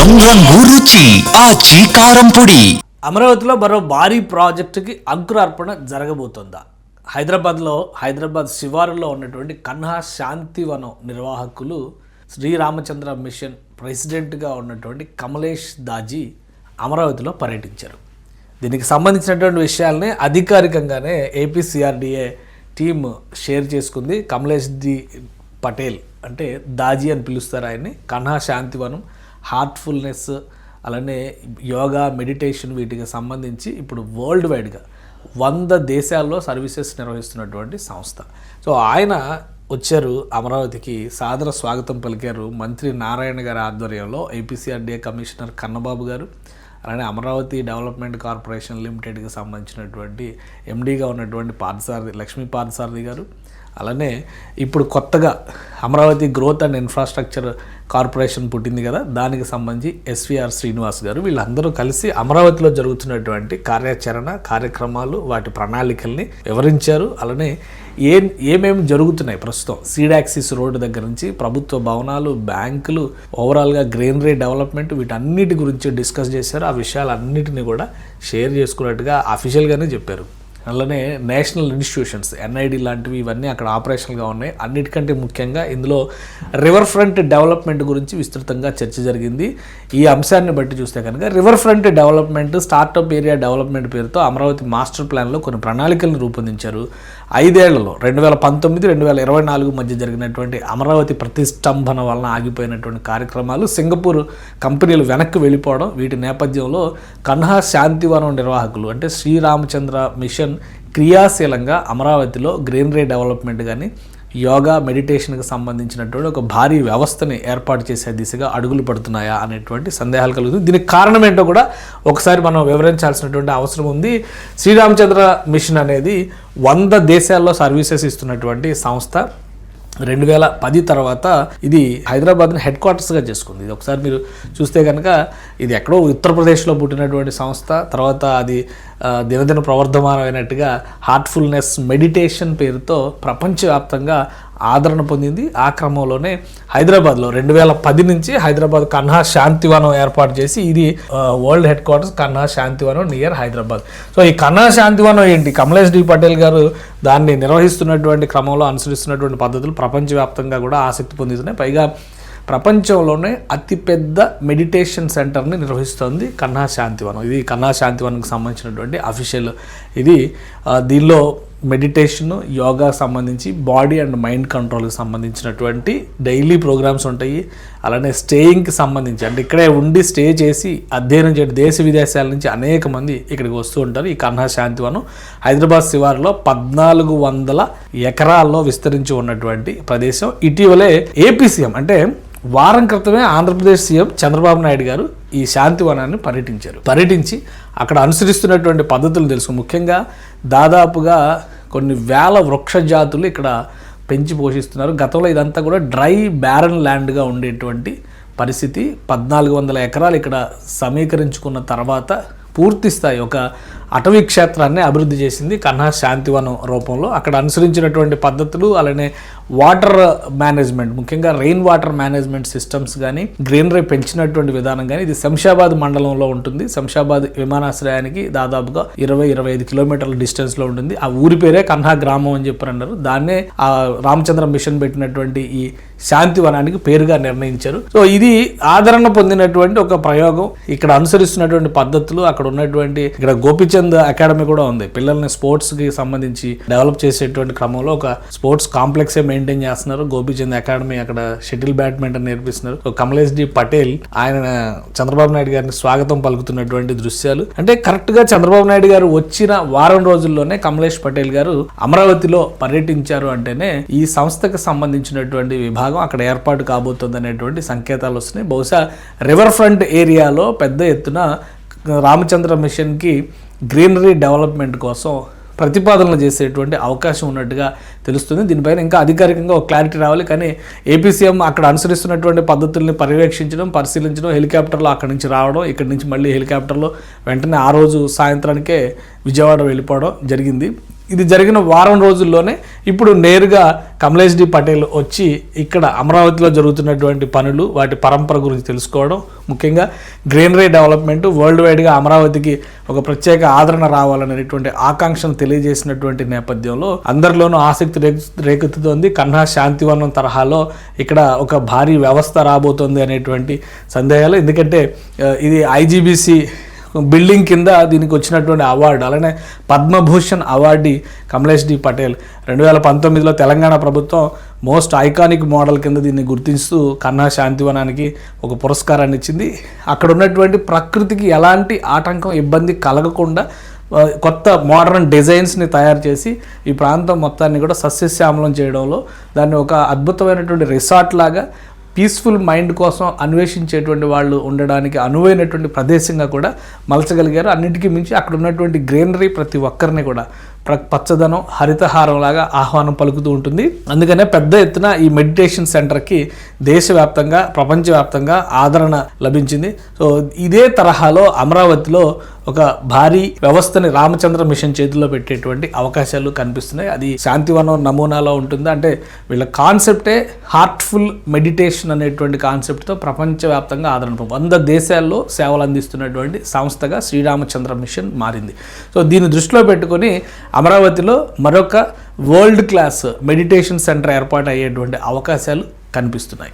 రంగు రుచి ఆచి కారం పొడి. అమరావతిలో మరో భారీ ప్రాజెక్టుకి అంకురార్పణ జరగబోతోందా? హైదరాబాద్ శివారులో ఉన్నటువంటి కన్హా శాంతివనం నిర్వాహకులు శ్రీరామచంద్ర మిషన్ ప్రెసిడెంట్గా ఉన్నటువంటి కమలేష్ దాజీ అమరావతిలో పర్యటించారు. దీనికి సంబంధించినటువంటి విషయాల్ని అధికారికంగానే ఏపీసీఆర్డీఏ టీమ్ షేర్ చేసుకుంది. కమలేష్ పటేల్ అంటే దాజీ అని పిలుస్తారు ఆయన్ని. కన్హా శాంతివనం, హార్ట్ఫుల్నెస్, అలానే యోగా, మెడిటేషన్ వీటికి సంబంధించి ఇప్పుడు వరల్డ్ వైడ్గా 100 దేశాల్లో సర్వీసెస్ నిర్వహిస్తున్నటువంటి సంస్థ. సో ఆయన వచ్చారు అమరావతికి, సాదర స్వాగతం పలికారు మంత్రి నారాయణ గారి ఆధ్వర్యంలో. ఏపీసీఆర్డీఏ కమిషనర్ కన్నబాబు గారు, అలానే అమరావతి డెవలప్మెంట్ కార్పొరేషన్ లిమిటెడ్కి సంబంధించినటువంటి ఎండీగా ఉన్నటువంటి లక్ష్మీ పార్థసారథి గారు, అలానే ఇప్పుడు కొత్తగా Amaravati growth and infrastructure corporation పుట్టింది కదా, దానికి సంబంధించి ఎస్వీఆర్ శ్రీనివాస్ గారు, వీళ్ళందరూ కలిసి అమరావతిలో జరుగుతున్నటువంటి కార్యక్రమాలు, వాటి ప్రణాళికల్ని వివరించారు. అలానే ఏమేమి జరుగుతున్నాయి ప్రస్తుతం సీడాక్సిస్ రోడ్డు దగ్గర నుంచి ప్రభుత్వ భవనాలు, బ్యాంకులు, ఓవరాల్గా గ్రీనరీ డెవలప్మెంట్, వీటన్నిటి గురించి డిస్కస్ చేశారు. ఆ విషయాలన్నిటిని కూడా షేర్ చేసుకున్నట్టుగా అఫీషియల్గానే చెప్పారు. అలానే నేషనల్ ఇన్స్టిట్యూషన్స్, ఎన్ఐడి లాంటివి ఇవన్నీ అక్కడ ఆపరేషనల్గా ఉన్నాయి. అన్నిటికంటే ముఖ్యంగా ఇందులో రివర్ ఫ్రంట్ డెవలప్మెంట్ గురించి విస్తృతంగా చర్చ జరిగింది. ఈ అంశాన్ని బట్టి చూస్తే కనుక river front development, startup area development పేరుతో అమరావతి మాస్టర్ ప్లాన్లో కొన్ని ప్రణాళికలను రూపొందించారు. 5 ఏళ్లలో 2019-2024 మధ్య జరిగినటువంటి అమరావతి ప్రతిష్టంభన వలన ఆగిపోయినటువంటి కార్యక్రమాలు, సింగపూర్ కంపెనీలు వెనక్కి వెళ్ళిపోవడం, వీటి నేపథ్యంలో కన్హా శాంతివనం నిర్వాహకులు అంటే శ్రీరామచంద్ర మిషన్ క్రియాశీలంగా అమరావతిలో గ్రీనరీ డెవలప్మెంట్ కానీ, యోగా, మెడిటేషన్కి సంబంధించినటువంటి ఒక భారీ వ్యవస్థని ఏర్పాటు చేసే దిశగా అడుగులు పడుతున్నాయా అనేటువంటి సందేహాలు కలుగుతుంది. దీనికి కారణం ఏంటో కూడా ఒకసారి మనం వివరించాల్సినటువంటి అవసరం ఉంది. శ్రీరామచంద్ర మిషన్ అనేది 100 దేశాల్లో సర్వీసెస్ ఇస్తున్నటువంటి సంస్థ. 2010 తర్వాత ఇది హైదరాబాద్ని హెడ్ క్వార్టర్స్గా చేసుకుంది. ఇది ఒకసారి మీరు చూస్తే కనుక ఇది ఎక్కడో ఉత్తరప్రదేశ్లో పుట్టినటువంటి సంస్థ. తర్వాత అది దినదిన ప్రవర్ధమానమైనట్టుగా హార్ట్ఫుల్నెస్ మెడిటేషన్ పేరుతో ప్రపంచవ్యాప్తంగా ఆదరణ పొందింది. ఆ క్రమంలోనే హైదరాబాద్లో 2010 నుంచి హైదరాబాద్ కన్హా శాంతివనం ఏర్పాటు చేసి ఇది world head quarters Kanha Shantivanam near Hyderabad. So ఈ కన్హా శాంతివనం ఏంటి? కమలేష్ పటేల్ గారు దాన్ని నిర్వహిస్తున్నటువంటి క్రమంలో అనుసరిస్తున్నటువంటి పద్ధతులు ప్రపంచవ్యాప్తంగా కూడా ఆసక్తి పొందుతున్నాయి. పైగా ప్రపంచంలోనే అతిపెద్ద మెడిటేషన్ సెంటర్ని నిర్వహిస్తోంది కన్హా శాంతివనం. ఇది కన్హా శాంతివనంకి సంబంధించినటువంటి అఫీషియల్ ఇది. దీనిలో మెడిటేషన్, యోగా సంబంధించి, బాడీ అండ్ మైండ్ కంట్రోల్కి సంబంధించినటువంటి డైలీ ప్రోగ్రామ్స్ ఉంటాయి. అలానే స్టేయింగ్కి సంబంధించి అంటే ఇక్కడే ఉండి స్టే చేసి అధ్యయనం చేయడం, దేశ విదేశాల నుంచి అనేక మంది ఇక్కడికి వస్తూ ఉంటారు. ఈ కన్హా శాంతివనం హైదరాబాద్ శివారులో 1400 ఎకరాల్లో విస్తరించి ఉన్నటువంటి ప్రదేశం. ఇటీవలే ఏపీ సీఎం అంటే వారం క్రితమే ఆంధ్రప్రదేశ్ సీఎం చంద్రబాబు నాయుడు గారు ఈ శాంతివనాన్ని పర్యటించి అక్కడ అనుసరిస్తున్నటువంటి పద్ధతులు తెలుసు. ముఖ్యంగా దాదాపుగా కొన్ని వేల వృక్ష జాతులు ఇక్కడ పెంచి పోషిస్తున్నారు. గతంలో ఇదంతా కూడా డ్రై బ్యారన్ ల్యాండ్గా ఉండేటువంటి పరిస్థితి. 1400 ఎకరాలు ఇక్కడ సమీకరించుకున్న తర్వాత పూర్తి స్థాయి ఒక అటవీ క్షేత్రాన్ని అభివృద్ధి చేసింది కన్హా శాంతివనం రూపంలో. అక్కడ అనుసరించినటువంటి పద్ధతులు, అలానే వాటర్ మేనేజ్మెంట్, ముఖ్యంగా రెయిన్ వాటర్ మేనేజ్మెంట్ సిస్టమ్స్ కానీ, గ్రీనరీ పెంచినటువంటి విధానం కానీ. ఇది శంషాబాద్ మండలంలో ఉంటుంది. శంషాబాద్ విమానాశ్రయానికి దాదాపుగా 20-25 కిలోమీటర్ల డిస్టెన్స్లో ఉంటుంది. ఆ ఊరి పేరే కన్హా గ్రామం అని చెప్పి అన్నారు. దాన్నే ఆ రామచంద్ర మిషన్ పెట్టినటువంటి ఈ శాంతివనానికి పేరుగా నిర్ణయించారు. సో ఇది ఆదరణ పొందినటువంటి ఒక ప్రయోగం. ఇక్కడ అనుసరిస్తున్నటువంటి పద్ధతులు, అక్కడ ఉన్నటువంటి ఇక్కడ గోపిచంద్ అకాడమీ కూడా ఉంది. పిల్లల్ని స్పోర్ట్స్ కి సంబంధించి డెవలప్ చేసేటువంటి క్రమంలో ఒక స్పోర్ట్స్ కాంప్లెక్స్ మెయింటైన్ చేస్తున్నారు. గోపిచంద్ అకాడమీ అక్కడ షటిల్ బ్యాడ్మింటన్ నేర్పిస్తున్నారు. కమలేష్ పటేల్ ఆయన చంద్రబాబు నాయుడు గారిని స్వాగతం పలుకుతున్నటువంటి దృశ్యాలు. అంటే కరెక్ట్ గా చంద్రబాబు నాయుడు గారు వచ్చిన వారం రోజుల్లోనే కమలేష్ పటేల్ గారు అమరావతిలో పర్యటించారు అంటేనే ఈ సంస్థకు సంబంధించినటువంటి విభాగం అక్కడ ఏర్పాటు కాబోతుంది అనేటువంటి సంకేతాలు వస్తున్నాయి. బహుశా రివర్ ఫ్రంట్ ఏరియాలో పెద్ద ఎత్తున రామచంద్ర మిషన్కి గ్రీనరీ డెవలప్మెంట్ కోసం ప్రతిపాదనలు చేసేటువంటి అవకాశం ఉన్నట్టుగా తెలుస్తుంది. దీనిపైన ఇంకా అధికారికంగా ఒక క్లారిటీ రావాలి. కానీ ఏపీ సీఎం అక్కడ అనుసరిస్తున్నటువంటి పద్ధతుల్ని పర్యవేక్షించడం, పరిశీలించడం, హెలికాప్టర్లో అక్కడి నుంచి రావడం, ఇక్కడి నుంచి మళ్ళీ హెలికాప్టర్లో వెంటనే ఆ రోజు సాయంత్రానికే విజయవాడ వెళ్ళిపోవడం జరిగింది. ఇది జరిగిన వారం రోజుల్లోనే ఇప్పుడు నేరుగా కమలేష్ డి పటేల్ వచ్చి ఇక్కడ అమరావతిలో జరుగుతున్నటువంటి పనులు వాటి పరంపర గురించి తెలుసుకోవడం, ముఖ్యంగా గ్రీనరీ డెవలప్మెంట్ వరల్డ్ వైడ్గా అమరావతికి ఒక ప్రత్యేక ఆదరణ రావాలనేటువంటి ఆకాంక్షను తెలియజేసినటువంటి నేపథ్యంలో అందరిలోనూ ఆసక్తి రేకెత్తుతోంది. కన్హా శాంతివనం తరహాలో ఇక్కడ ఒక భారీ వ్యవస్థ రాబోతోంది అనేటువంటి సందేహాలు. ఎందుకంటే ఇది ఐజీబీసీ బిల్డింగ్ కింద దీనికి వచ్చినటువంటి అవార్డు, అలానే పద్మభూషణ్ అవార్డీ కమలేష్ డి పటేల్ 2019లో తెలంగాణ ప్రభుత్వం మోస్ట్ ఐకానిక్ మోడల్ కింద దీన్ని గుర్తిస్తూ కన్హా శాంతివనానికి ఒక పురస్కారాన్ని ఇచ్చింది. అక్కడ ఉన్నటువంటి ప్రకృతికి ఎలాంటి ఆటంకం ఇబ్బంది కలగకుండా కొత్త మోడర్న్ డిజైన్స్ని తయారు చేసి ఈ ప్రాంతం మొత్తాన్ని కూడా సస్యశ్యామలం చేయడంలో దాన్ని ఒక అద్భుతమైనటువంటి రిసార్ట్ లాగా పీస్ఫుల్ మైండ్ కోసం అన్వేషించేటువంటి వాళ్ళు ఉండడానికి అనువైనటువంటి ప్రదేశంగా కూడా మలచగలిగారు. అన్నిటికీ మించి అక్కడ ఉన్నటువంటి గ్రీనరీ ప్రతి ఒక్కరిని కూడా పచ్చదనం హరితహారం లాగా ఆహ్వానం పలుకుతూ ఉంటుంది. అందుకనే పెద్ద ఎత్తున ఈ మెడిటేషన్ సెంటర్కి దేశవ్యాప్తంగా ప్రపంచవ్యాప్తంగా ఆదరణ లభించింది. సో ఇదే తరహాలో అమరావతిలో ఒక భారీ వ్యవస్థని రామచంద్ర మిషన్ చేతుల్లో పెట్టేటువంటి అవకాశాలు కనిపిస్తున్నాయి. అది శాంతివనం నమూనాలో ఉంటుంది. అంటే వీళ్ళ కాన్సెప్టే హార్ట్ఫుల్ మెడిటేషన్ అనేటువంటి కాన్సెప్ట్తో ప్రపంచవ్యాప్తంగా ఆదరణ 100 దేశాల్లో సేవలు అందిస్తున్నటువంటి సంస్థగా శ్రీరామచంద్ర మిషన్ మారింది. సో దీన్ని దృష్టిలో పెట్టుకొని అమరావతిలో మరొక వరల్డ్ క్లాస్ మెడిటేషన్ సెంటర్ ఏర్పాటు అయ్యేటువంటి అవకాశాలు కనిపిస్తున్నాయి.